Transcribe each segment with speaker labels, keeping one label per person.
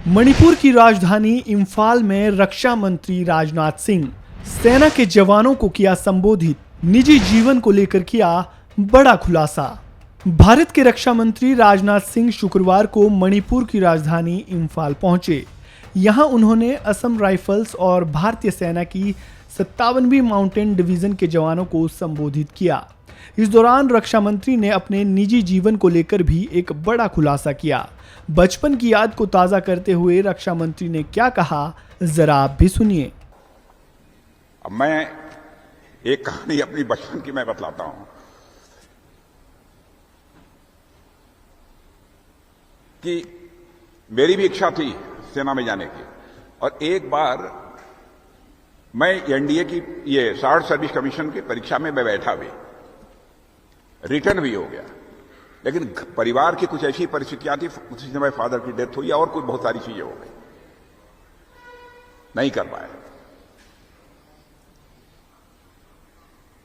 Speaker 1: मणिपुर की राजधानी इंफाल में रक्षा मंत्री राजनाथ सिंह सेना के जवानों को किया संबोधित, निजी जीवन को लेकर किया बड़ा खुलासा। भारत के रक्षा मंत्री राजनाथ सिंह शुक्रवार को मणिपुर की राजधानी इंफाल पहुंचे। यहां उन्होंने असम राइफल्स और भारतीय सेना की 57वीं माउंटेन डिवीजन के जवानों को संबोधित किया। इस दौरान रक्षा मंत्री ने अपने निजी जीवन को लेकर भी एक बड़ा खुलासा किया। बचपन की याद को ताजा करते हुए रक्षा मंत्री ने क्या कहा, जरा आप भी सुनिए।
Speaker 2: अब मैं एक कहानी अपनी बचपन की मैं बतलाता हूं कि मेरी भी इच्छा थी सेना में जाने की, और एक बार मैं एनडीए की ये शार्ट सर्विस कमीशन की परीक्षा में मैं बैठा भी, रिटर्न भी हो गया, लेकिन परिवार की कुछ ऐसी परिस्थितियां थी, उसी समय फादर की डेथ हुई और कुछ बहुत सारी चीजें हो गई, नहीं कर पाए।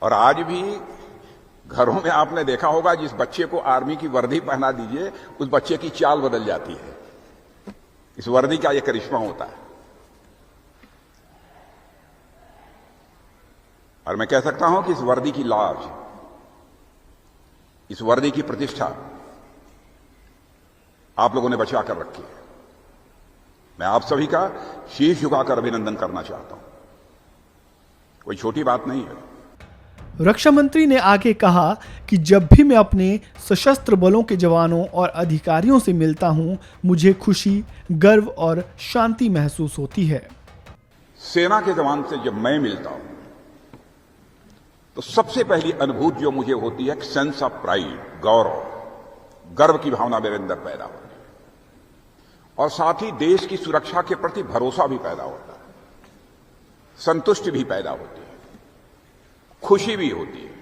Speaker 2: और आज भी घरों में आपने देखा होगा, जिस बच्चे को आर्मी की वर्दी पहना दीजिए उस बच्चे की चाल बदल जाती है। इस वर्दी का यह करिश्मा होता है। और मैं कह सकता हूं कि इस वर्दी की लाज, इस वर्दी की प्रतिष्ठा आप लोगों ने बचा कर रखी है। मैं आप सभी का शीश झुकाकर अभिनंदन करना चाहता हूं। कोई छोटी बात नहीं है।
Speaker 1: रक्षा मंत्री ने आगे कहा कि जब भी मैं अपने सशस्त्र बलों के जवानों और अधिकारियों से मिलता हूं, मुझे खुशी, गर्व और शांति महसूस होती है।
Speaker 2: सेना के जवान से जब मैं मिलता हूं तो सबसे पहली अनुभूति जो मुझे होती है, सेंस ऑफ प्राइड, गौरव, गर्व की भावना मेरे अंदर पैदा होती है, और साथ ही देश की सुरक्षा के प्रति भरोसा भी पैदा होता है, संतुष्टि भी पैदा होती है, खुशी भी होती है,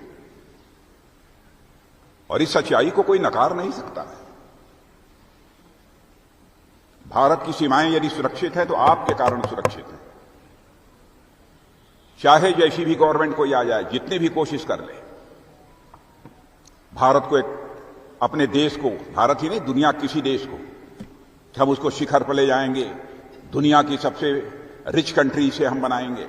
Speaker 2: और इस सच्चाई को कोई नकार नहीं सकता है। भारत की सीमाएं यदि सुरक्षित है तो आपके कारण सुरक्षित है। चाहे जैसी भी गवर्नमेंट कोई आ जाए, जितनी भी कोशिश कर ले, भारत को अपने देश को, भारत ही नहीं दुनिया किसी देश को, हम उसको शिखर पर ले जाएंगे, दुनिया की सबसे रिच कंट्री से हम बनाएंगे,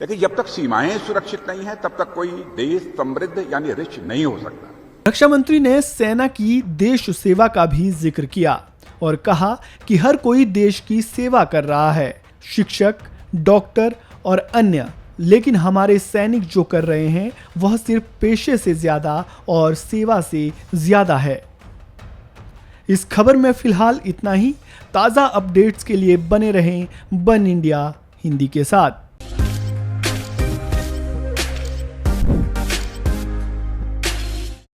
Speaker 2: लेकिन जब तक सीमाएं सुरक्षित नहीं है तब तक कोई देश समृद्ध यानी रिच नहीं हो सकता।
Speaker 1: रक्षा मंत्री ने सेना की देश सेवा का भी जिक्र किया और कहा कि हर कोई देश की सेवा कर रहा है, शिक्षक, डॉक्टर और अन्य, लेकिन हमारे सैनिक जो कर रहे हैं वह सिर्फ पेशे से ज्यादा और सेवा से ज्यादा है। इस खबर में फिलहाल इतना ही। ताजा अपडेट्स के लिए बने रहें वन इंडिया हिंदी के साथ।